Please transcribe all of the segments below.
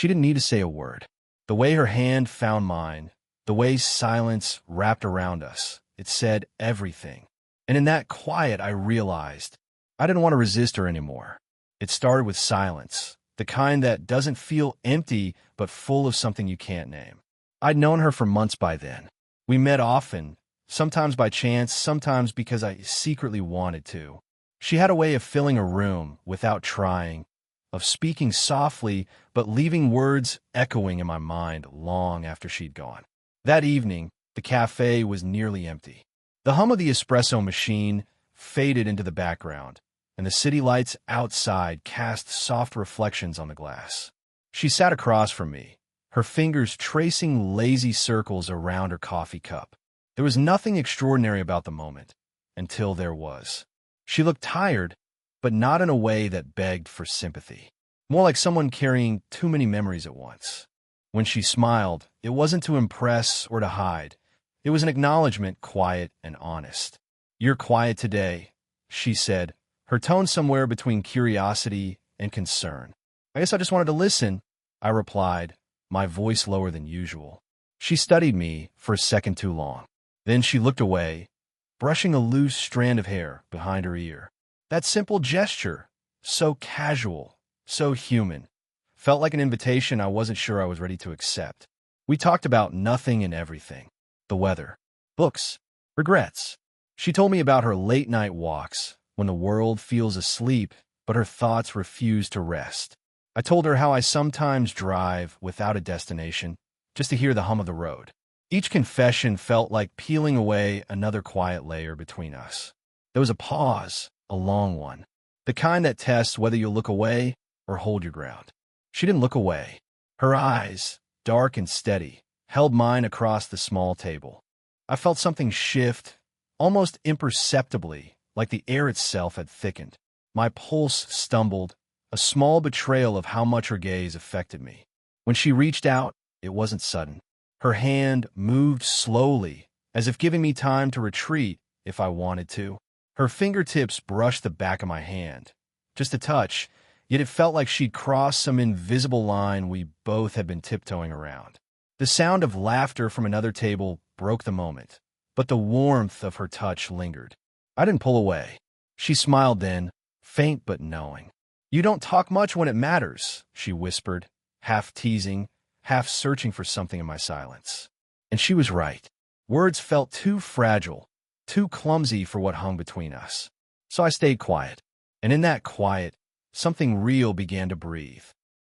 She didn't need to say a word. The way her hand found mine, the way silence wrapped around us, it said everything. And in that quiet, I realized I didn't want to resist her anymore. It started with silence, the kind that doesn't feel empty but full of something you can't name. I'd known her for months by then. We met often, sometimes by chance, sometimes because I secretly wanted to. She had a way of filling a room without trying, of speaking softly but leaving words echoing in my mind long after she'd gone. That evening, the cafe was nearly empty. The hum of the espresso machine faded into the background, and the city lights outside cast soft reflections on the glass. She sat across from me, her fingers tracing lazy circles around her coffee cup. There was nothing extraordinary about the moment, until there was. She looked tired, but not in a way that begged for sympathy. More like someone carrying too many memories at once. When she smiled, it wasn't to impress or to hide. It was an acknowledgement, quiet and honest. "You're quiet today," she said, her tone somewhere between curiosity and concern. "I guess I just wanted to listen," I replied, my voice lower than usual. She studied me for a second too long. Then she looked away, brushing a loose strand of hair behind her ear. That simple gesture, so casual, so human, felt like an invitation I wasn't sure I was ready to accept. We talked about nothing and everything. The weather, books, regrets. She told me about her late-night walks, when the world feels asleep, but her thoughts refuse to rest. I told her how I sometimes drive without a destination, just to hear the hum of the road. Each confession felt like peeling away another quiet layer between us. There was a pause, a long one, the kind that tests whether you'll look away or hold your ground. She didn't look away. Her eyes, dark and steady, held mine across the small table. I felt something shift, almost imperceptibly, like the air itself had thickened. My pulse stumbled, a small betrayal of how much her gaze affected me. When she reached out, it wasn't sudden. Her hand moved slowly, as if giving me time to retreat if I wanted to. Her fingertips brushed the back of my hand. Just a touch, yet it felt like she'd crossed some invisible line we both had been tiptoeing around. The sound of laughter from another table broke the moment, but the warmth of her touch lingered. I didn't pull away. She smiled then, faint but knowing. "You don't talk much when it matters," she whispered, half teasing, half searching for something in my silence. And she was right. Words felt too fragile, too clumsy for what hung between us. So I stayed quiet. And in that quiet, something real began to breathe.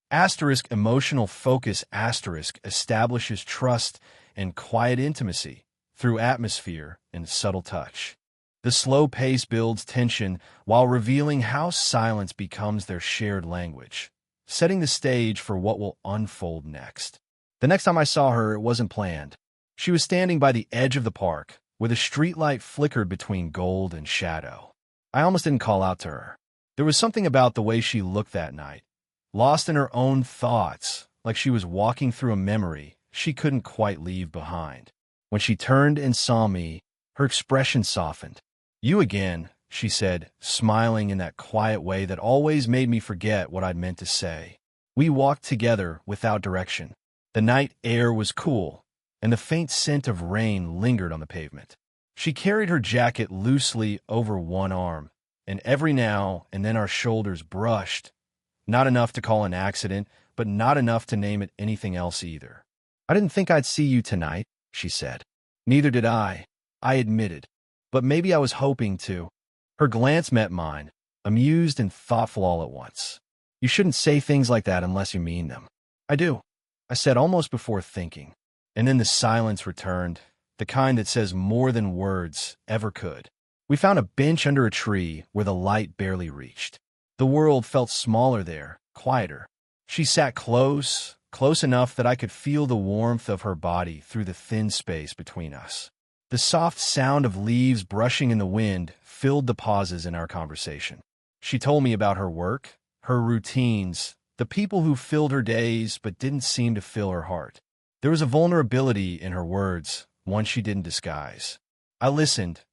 Asterisk emotional focus asterisk establishes trust and quiet intimacy through atmosphere and subtle touch. The slow pace builds tension while revealing how silence becomes their shared language, setting the stage for what will unfold next. The next time I saw her, it wasn't planned. She was standing by the edge of the park, where the streetlight flickered between gold and shadow. I almost didn't call out to her. There was something about the way she looked that night, lost in her own thoughts, like she was walking through a memory she couldn't quite leave behind. When she turned and saw me, her expression softened. "You again," she said, smiling in that quiet way that always made me forget what I'd meant to say. We walked together without direction. The night air was cool, and the faint scent of rain lingered on the pavement. She carried her jacket loosely over one arm, and every now and then our shoulders brushed, not enough to call an accident, but not enough to name it anything else either. "I didn't think I'd see you tonight," she said. "Neither did I admitted. But maybe I was hoping to." Her glance met mine, amused and thoughtful all at once. "You shouldn't say things like that unless you mean them." "I do," I said almost before thinking. And then the silence returned, the kind that says more than words ever could. We found a bench under a tree where the light barely reached. The world felt smaller there, quieter. She sat close enough that I could feel the warmth of her body through the thin space between us. The soft sound of leaves brushing in the wind filled the pauses in our conversation. She told me about her work, her routines, the people who filled her days but didn't seem to fill her heart. There was a vulnerability in her words, one she didn't disguise. I listened,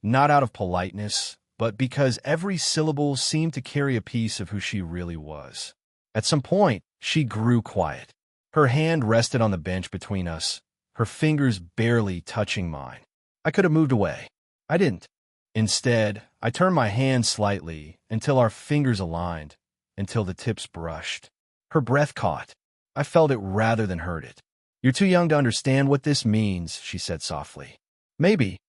not out of politeness, but because every syllable seemed to carry a piece of who she really was. At some point, She grew quiet. Her hand rested on the bench between us, her fingers barely touching mine. I could have moved away. I didn't. Instead, I turned my hand slightly until our fingers aligned, until the tips brushed. Her breath caught. I felt it rather than heard it. "You're too young to understand what this means," she said softly. "Maybe,"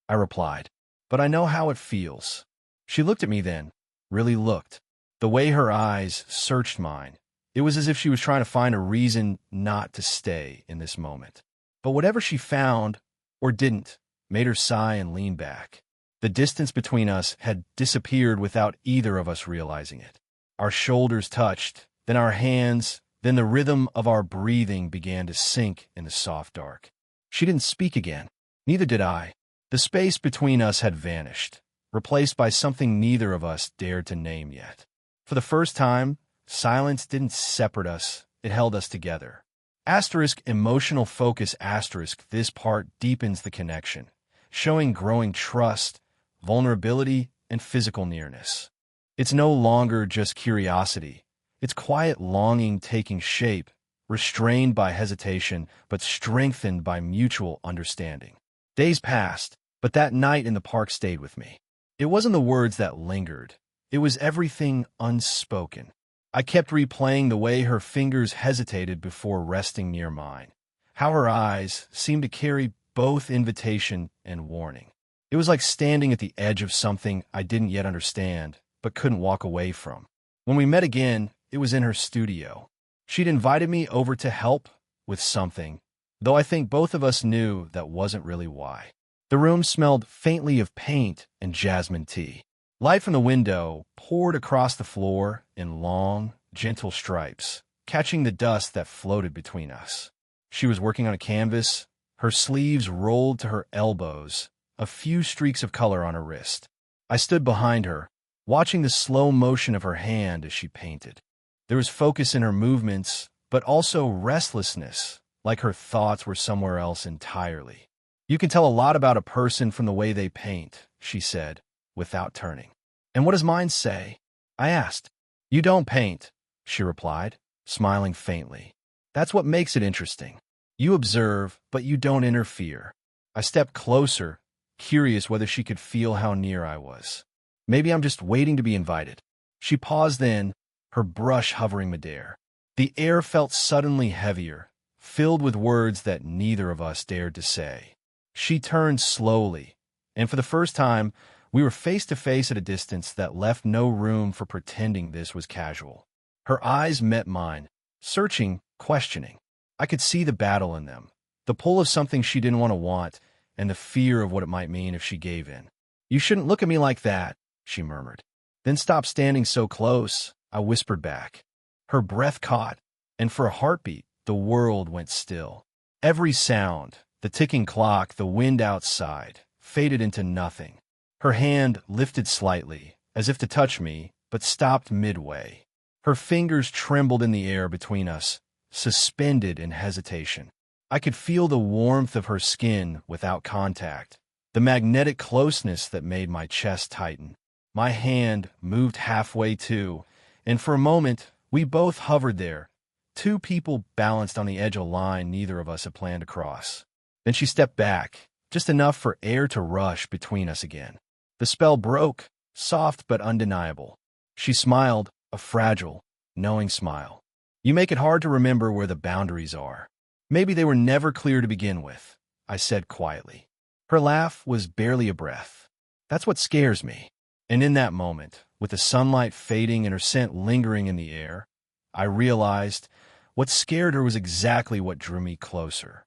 I replied, "but I know how it feels." She looked at me then, really looked. The way her eyes searched mine, it was as if she was trying to find a reason not to stay in this moment. But whatever she found, or didn't, made her sigh and lean back. The distance between us had disappeared without either of us realizing it. Our shoulders touched, then our hands, then the rhythm of our breathing began to sink in the soft dark. She didn't speak again. Neither did I. The space between us had vanished, replaced by something neither of us dared to name yet. For the first time, silence didn't separate us, it held us together. Asterisk emotional focus asterisk this part deepens the connection, showing growing trust, vulnerability, and physical nearness. It's no longer just curiosity. It's quiet longing taking shape, restrained by hesitation, but strengthened by mutual understanding. Days passed, but that night in the park stayed with me. It wasn't the words that lingered. It was everything unspoken. I kept replaying the way her fingers hesitated before resting near mine, how her eyes seemed to carry both invitation and warning. It was like standing at the edge of something I didn't yet understand, but couldn't walk away from. When we met again, it was in her studio. She'd invited me over to help with something, though I think both of us knew that wasn't really why. The room smelled faintly of paint and jasmine tea. Light from the window poured across the floor in long, gentle stripes, catching the dust that floated between us. She was working on a canvas, her sleeves rolled to her elbows, a few streaks of color on her wrist. I stood behind her, watching the slow motion of her hand as she painted. There was focus in her movements, but also restlessness, like her thoughts were somewhere else entirely. "You can tell a lot about a person from the way they paint," she said, without turning. "And what does mine say?" I asked. "You don't paint," she replied, smiling faintly. "That's what makes it interesting. You observe, but you don't interfere." I stepped closer, curious whether she could feel how near I was. "Maybe I'm just waiting to be invited." She paused then, her brush hovering midair. The air felt suddenly heavier, filled with words that neither of us dared to say. She turned slowly, and for the first time, we were face to face at a distance that left no room for pretending this was casual. Her eyes met mine, searching, questioning. I could see the battle in them, the pull of something she didn't want, and the fear of what it might mean if she gave in. "You shouldn't look at me like that," she murmured. "Then stop standing so close," I whispered back. Her breath caught, and for a heartbeat, the world went still. Every sound, the ticking clock, the wind outside, faded into nothing. Her hand lifted slightly, as if to touch me, but stopped midway. Her fingers trembled in the air between us, suspended in hesitation. I could feel the warmth of her skin without contact, the magnetic closeness that made my chest tighten. My hand moved halfway too, and for a moment, we both hovered there, two people balanced on the edge of a line neither of us had planned to cross. Then she stepped back, just enough for air to rush between us again. The spell broke, soft but undeniable. She smiled, a fragile, knowing smile. "You make it hard to remember where the boundaries are. Maybe they were never clear to begin with," I said quietly. Her laugh was barely a breath. "That's what scares me." And in that moment, with the sunlight fading and her scent lingering in the air, I realized what scared her was exactly what drew me closer.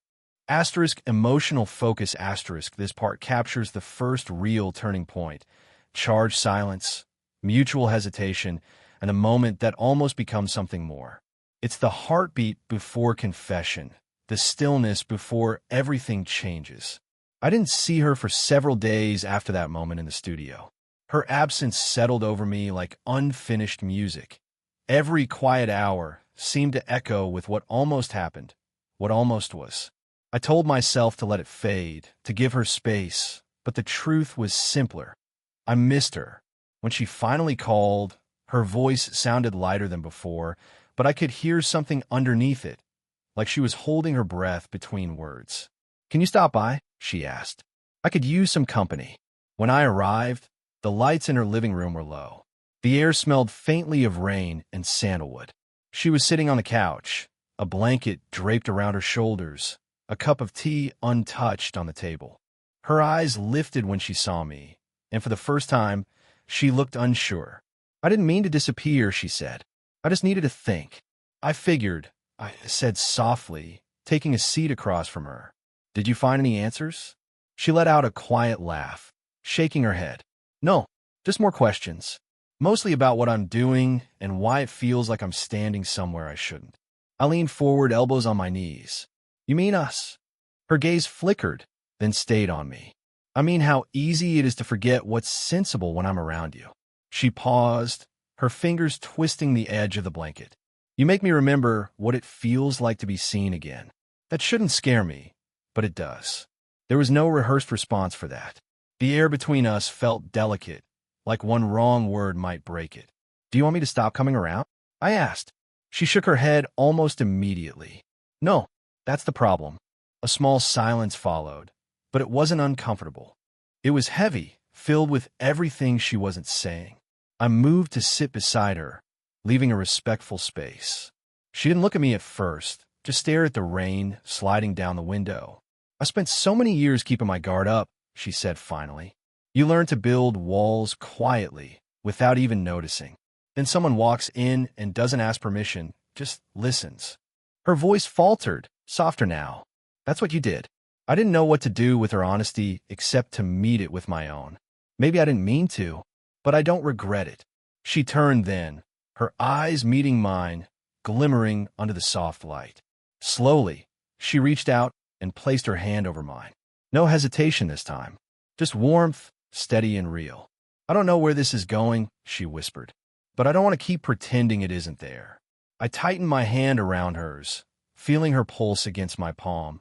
Asterisk emotional focus asterisk this part captures the first real turning point, charged silence, mutual hesitation, and a moment that almost becomes something more. It's the heartbeat before confession, the stillness before everything changes. I didn't see her for several days after that moment in the studio. Her absence settled over me like unfinished music. Every quiet hour seemed to echo with what almost happened, what almost was. I told myself to let it fade, to give her space, but the truth was simpler. I missed her. When she finally called, her voice sounded lighter than before, but I could hear something underneath it, like she was holding her breath between words. "Can you stop by?" she asked. "I could use some company." When I arrived, the lights in her living room were low. The air smelled faintly of rain and sandalwood. She was sitting on the couch, a blanket draped around her shoulders, a cup of tea untouched on the table. Her eyes lifted when she saw me, and for the first time, she looked unsure. "I didn't mean to disappear," she said. "I just needed to think." "I figured," I said softly, taking a seat across from her. "Did you find any answers?" She let out a quiet laugh, shaking her head. "No, just more questions. Mostly about what I'm doing and why it feels like I'm standing somewhere I shouldn't." I leaned forward, elbows on my knees. "You mean us?" Her gaze flickered, then stayed on me. "I mean how easy it is to forget what's sensible when I'm around you." She paused, her fingers twisting the edge of the blanket. "You make me remember what it feels like to be seen again." That shouldn't scare me, but it does. There was no rehearsed response for that. The air between us felt delicate, like one wrong word might break it. "Do you want me to stop coming around?" I asked. She shook her head almost immediately. "No, that's the problem." A small silence followed, but it wasn't uncomfortable. It was heavy, filled with everything she wasn't saying. I moved to sit beside her, leaving a respectful space. She didn't look at me at first, just stare at the rain sliding down the window. "I spent so many years keeping my guard up," she said finally. "You learn to build walls quietly, without even noticing. Then someone walks in and doesn't ask permission, just listens." Her voice faltered, softer now. "That's what you did." I didn't know what to do with her honesty except to meet it with my own. Maybe I didn't mean to, but I don't regret it. She turned then, her eyes meeting mine, glimmering under the soft light. Slowly, she reached out and placed her hand over mine. No hesitation this time, just warmth, steady and real. "I don't know where this is going," she whispered, "but I don't want to keep pretending it isn't there." I tightened my hand around hers, feeling her pulse against my palm,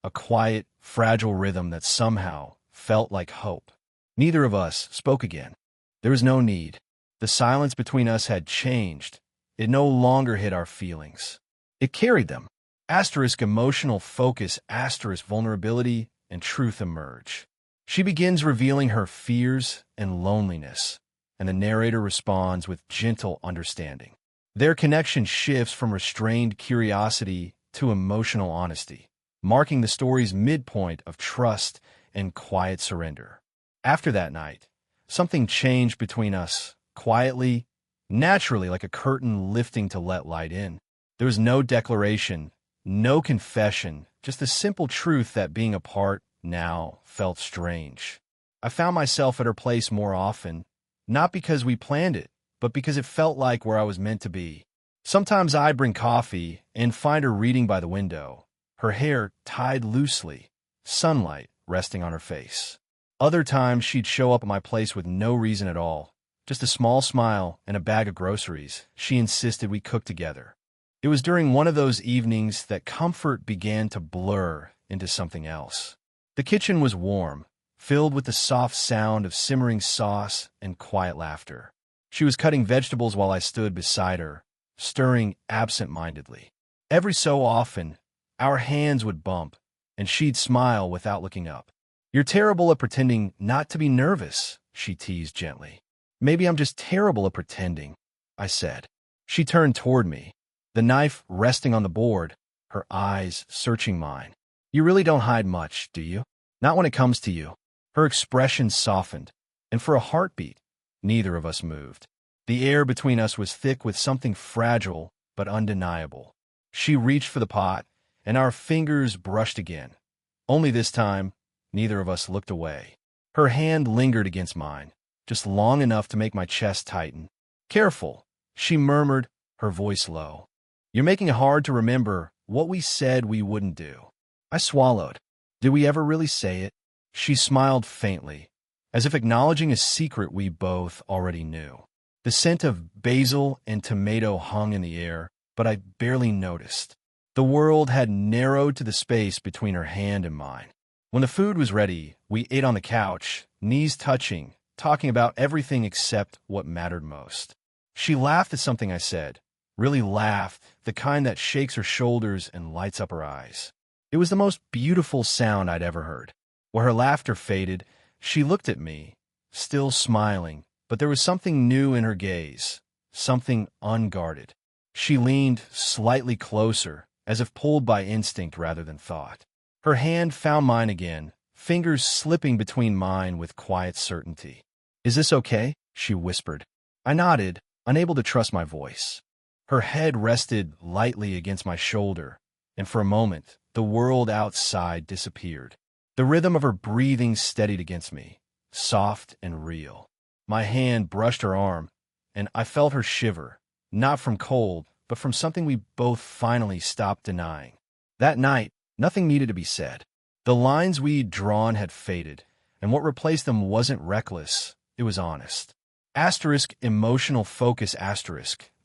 a quiet, fragile rhythm that somehow felt like hope. Neither of us spoke again. There was no need. The silence between us had changed. It no longer hid our feelings. It carried them. Asterisk emotional focus, asterisk vulnerability, and truth emerge. She begins revealing her fears and loneliness, and the narrator responds with gentle understanding. Their connection shifts from restrained curiosity to emotional honesty, marking the story's midpoint of trust and quiet surrender. After that night, something changed between us, quietly, naturally, like a curtain lifting to let light in. There was no declaration, no confession, just the simple truth that being apart now felt strange. I found myself at her place more often, not because we planned it, but because it felt like where I was meant to be. Sometimes I'd bring coffee and find her reading by the window, her hair tied loosely, sunlight resting on her face. Other times she'd show up at my place with no reason at all, just a small smile and a bag of groceries. She insisted we cook together. It was during one of those evenings that comfort began to blur into something else. The kitchen was warm, filled with the soft sound of simmering sauce and quiet laughter. She was cutting vegetables while I stood beside her, stirring absent-mindedly. Every so often, our hands would bump, and she'd smile without looking up. "You're terrible at pretending not to be nervous," she teased gently. "Maybe I'm just terrible at pretending," I said. She turned toward me, the knife resting on the board, her eyes searching mine. "You really don't hide much, do you? Not when it comes to you." Her expression softened, and for a heartbeat, neither of us moved. The air between us was thick with something fragile but undeniable. She reached for the pot, and our fingers brushed again. Only this time, neither of us looked away. Her hand lingered against mine, just long enough to make my chest tighten. "Careful," she murmured, her voice low. "You're making it hard to remember what we said we wouldn't do." I swallowed. Did we ever really say it? She smiled faintly, as if acknowledging a secret we both already knew. The scent of basil and tomato hung in the air, but I barely noticed. The world had narrowed to the space between her hand and mine. When the food was ready, we ate on the couch, knees touching, talking about everything except what mattered most. She laughed at something I said, really laughed, the kind that shakes her shoulders and lights up her eyes. It was the most beautiful sound I'd ever heard. Where her laughter faded, she looked at me, still smiling, but there was something new in her gaze, something unguarded. She leaned slightly closer, as if pulled by instinct rather than thought. Her hand found mine again, fingers slipping between mine with quiet certainty. "Is this okay?" she whispered. I nodded, unable to trust my voice. Her head rested lightly against my shoulder, and for a moment, the world outside disappeared. The rhythm of her breathing steadied against me, soft and real. My hand brushed her arm, and I felt her shiver, not from cold, but from something we both finally stopped denying. That night, nothing needed to be said. The lines we'd drawn had faded, and what replaced them wasn't reckless, it was honest. Emotional focus.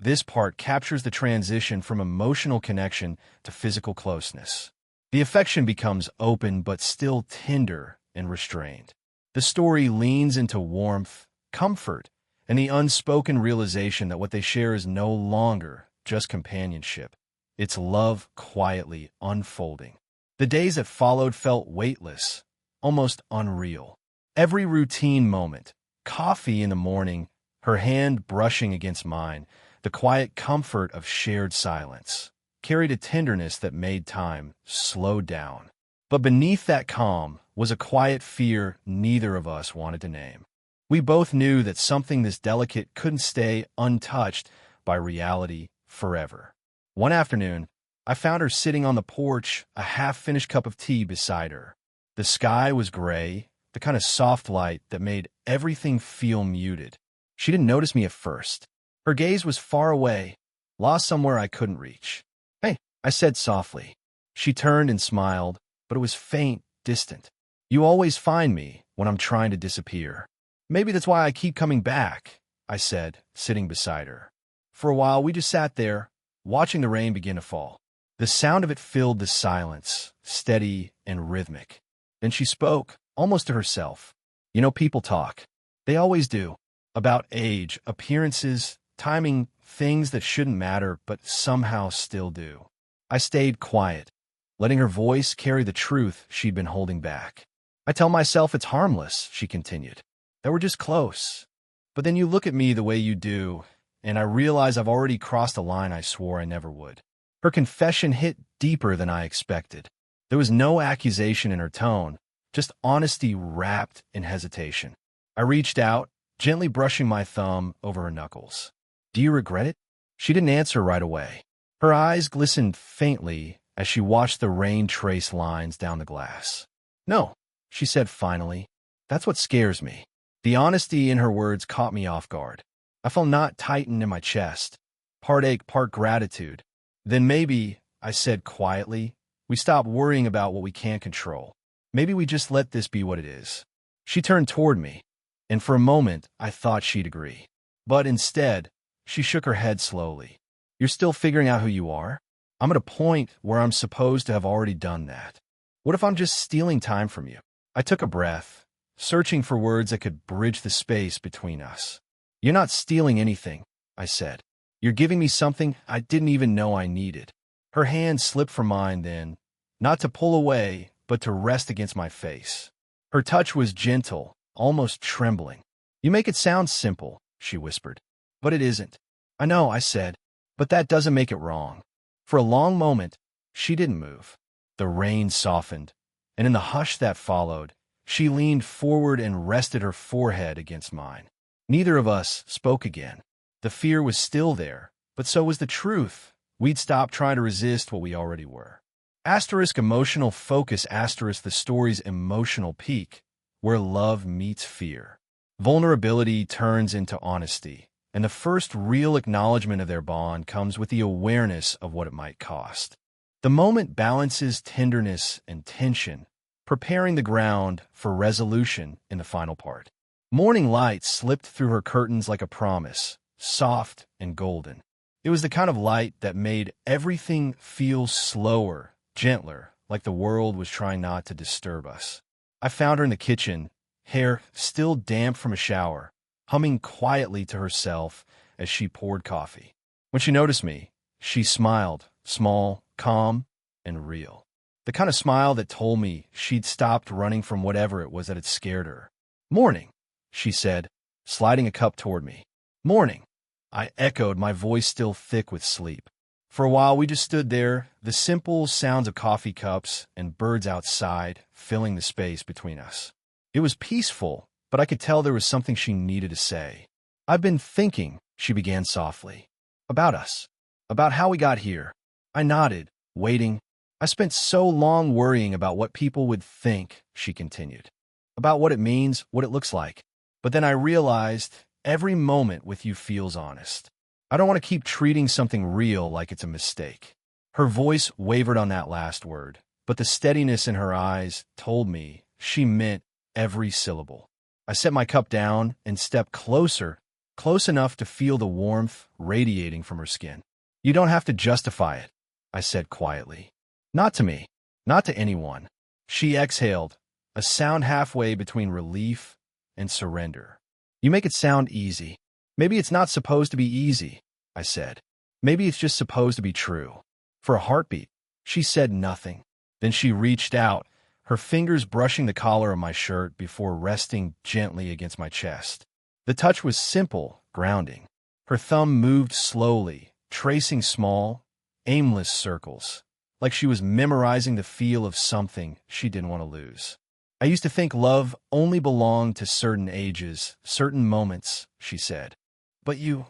This part captures the transition from emotional connection to physical closeness. The affection becomes open but still tender and restrained. The story leans into warmth, comfort, and the unspoken realization that what they share is no longer just companionship. It's love quietly unfolding. The days that followed felt weightless, almost unreal. Every routine moment, coffee in the morning, her hand brushing against mine, the quiet comfort of shared silence, carried a tenderness that made time slow down. But beneath that calm was a quiet fear neither of us wanted to name. We both knew that something this delicate couldn't stay untouched by reality forever. One afternoon, I found her sitting on the porch, a half-finished cup of tea beside her. The sky was gray, the kind of soft light that made everything feel muted. She didn't notice me at first. Her gaze was far away, lost somewhere I couldn't reach. "Hey," I said softly. She turned and smiled, but it was faint, distant. "You always find me when I'm trying to disappear. Maybe that's why I keep coming back," I said, sitting beside her. For a while, we just sat there, watching the rain begin to fall. The sound of it filled the silence, steady and rhythmic. Then she spoke, almost to herself. "You know, people talk. They always do. About age, appearances, timing, things that shouldn't matter but somehow still do." I stayed quiet, letting her voice carry the truth she'd been holding back. "I tell myself it's harmless," she continued, "that we're just close. But then you look at me the way you do, and I realize I've already crossed a line I swore I never would." Her confession hit deeper than I expected. There was no accusation in her tone, just honesty wrapped in hesitation. I reached out, gently brushing my thumb over her knuckles. "Do you regret it?" She didn't answer right away. Her eyes glistened faintly as she watched the rain trace lines down the glass. "No," she said finally. "That's what scares me." The honesty in her words caught me off guard. I felt a knot tighten in my chest, part ache, part gratitude. "Then maybe," I said quietly, "we stop worrying about what we can't control. Maybe we just let this be what it is." She turned toward me, and for a moment I thought she'd agree. But instead, she shook her head slowly. "You're still figuring out who you are? I'm at a point where I'm supposed to have already done that. What if I'm just stealing time from you?" I took a breath, searching for words that could bridge the space between us. "You're not stealing anything," I said. "You're giving me something I didn't even know I needed." Her hand slipped from mine then, not to pull away, but to rest against my face. Her touch was gentle, almost trembling. "You make it sound simple," she whispered. "But it isn't." "I know," I said, "but that doesn't make it wrong." For a long moment, she didn't move. The rain softened, and in the hush that followed, she leaned forward and rested her forehead against mine. Neither of us spoke again. The fear was still there, but so was the truth. We'd stopped trying to resist what we already were. Emotional focus. The story's emotional peak, where love meets fear. Vulnerability turns into honesty, and the first real acknowledgement of their bond comes with the awareness of what it might cost. The moment balances tenderness and tension, preparing the ground for resolution in the final part. Morning light slipped through her curtains like a promise, soft and golden. It was the kind of light that made everything feel slower, gentler, like the world was trying not to disturb us. I found her in the kitchen, hair still damp from a shower, humming quietly to herself as she poured coffee. When she noticed me, she smiled, small, calm, and real. The kind of smile that told me she'd stopped running from whatever it was that had scared her. "Morning," she said, sliding a cup toward me. "Morning," I echoed, my voice still thick with sleep. For a while, we just stood there, the simple sounds of coffee cups and birds outside filling the space between us. It was peaceful, but I could tell there was something she needed to say. "I've been thinking," she began softly, "about us, about how we got here." I nodded, waiting. "I spent so long worrying about what people would think," she continued, "about what it means, what it looks like. But then I realized every moment with you feels honest. I don't want to keep treating something real like it's a mistake." Her voice wavered on that last word, but the steadiness in her eyes told me she meant every syllable. I set my cup down and stepped closer, close enough to feel the warmth radiating from her skin. "You don't have to justify it," I said quietly. "Not to me, not to anyone." She exhaled, a sound halfway between relief and surrender. "You make it sound easy." "Maybe it's not supposed to be easy," I said. "Maybe it's just supposed to be true." For a heartbeat, she said nothing. Then she reached out, her fingers brushing the collar of my shirt before resting gently against my chest. The touch was simple, grounding. Her thumb moved slowly, tracing small, aimless circles, like she was memorizing the feel of something she didn't want to lose. "I used to think love only belonged to certain ages, certain moments," she said. "But you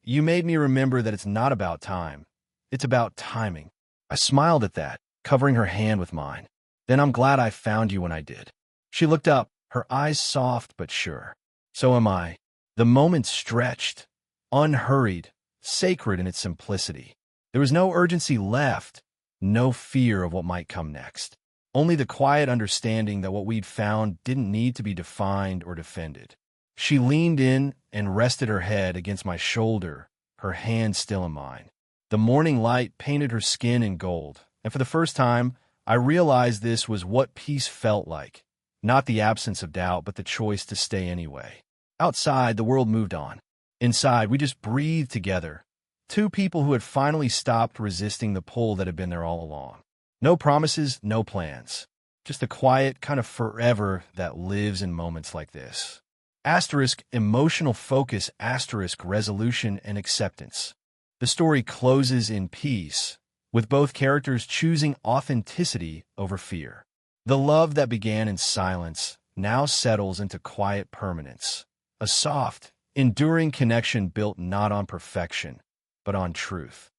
made me remember that it's not about time. It's about timing." I smiled at that, covering her hand with mine. "Then I'm glad I found you when I did." She looked up, her eyes soft but sure. "So am I." The moment stretched, unhurried, sacred in its simplicity. There was no urgency left, no fear of what might come next. Only the quiet understanding that what we'd found didn't need to be defined or defended. She leaned in and rested her head against my shoulder, her hand still in mine. The morning light painted her skin in gold, and for the first time, I realized this was what peace felt like. Not the absence of doubt, but the choice to stay anyway. Outside, the world moved on. Inside, we just breathed together. Two people who had finally stopped resisting the pull that had been there all along. No promises, no plans. Just a quiet kind of forever that lives in moments like this. Asterisk, emotional focus, asterisk, resolution and acceptance. The story closes in peace, with both characters choosing authenticity over fear. The love that began in silence now settles into quiet permanence. A soft, enduring connection built not on perfection, but on truth.